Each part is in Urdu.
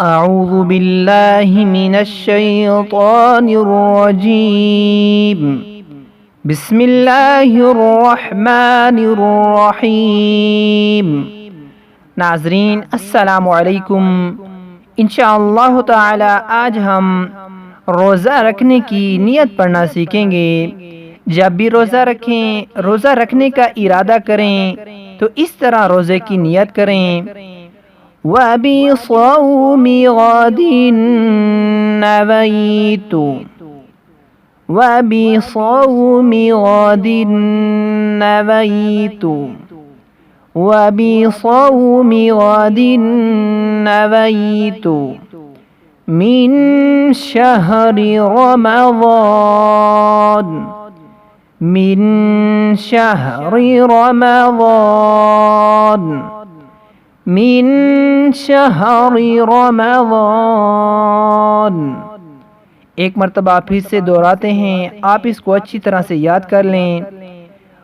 اعوذ باللہ من الشیطان الرجیم بسم اللہ الرحمن الرحیم۔ ناظرین السلام علیکم۔ انشاءاللہ تعالی آج ہم روزہ رکھنے کی نیت پڑھنا سیکھیں گے۔ جب بھی روزہ رکھیں، روزہ رکھنے کا ارادہ کریں تو اس طرح روزے کی نیت کریں: وَبِصَوْمِ غَدٍ نَوَيْتُ وَبِصَوْمِ غَدٍ نَوَيْتُ وَبِصَوْمِ غَدٍ نَوَيْتُ مِن شَهْرِ رَمَضَانَ من شهر رمضان من شهر رمضان۔ ایک مرتبہ پھر سے دہراتے ہیں، آپ اس کو اچھی طرح سے یاد کر لیں۔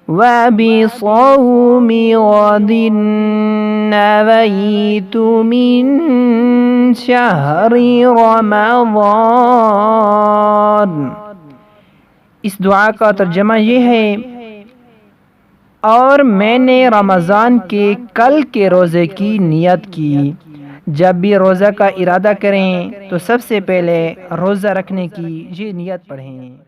وَبِصَوْمِ غَدٍ نَوَيْتُ مِن شَهْرِ رمضان۔ اس دعا کا ترجمہ یہ ہے: اور میں نے رمضان کے کل کے روزے کی نیت کی۔ جب بھی روزہ کا ارادہ کریں تو سب سے پہلے روزہ رکھنے کی یہ نیت پڑھیں۔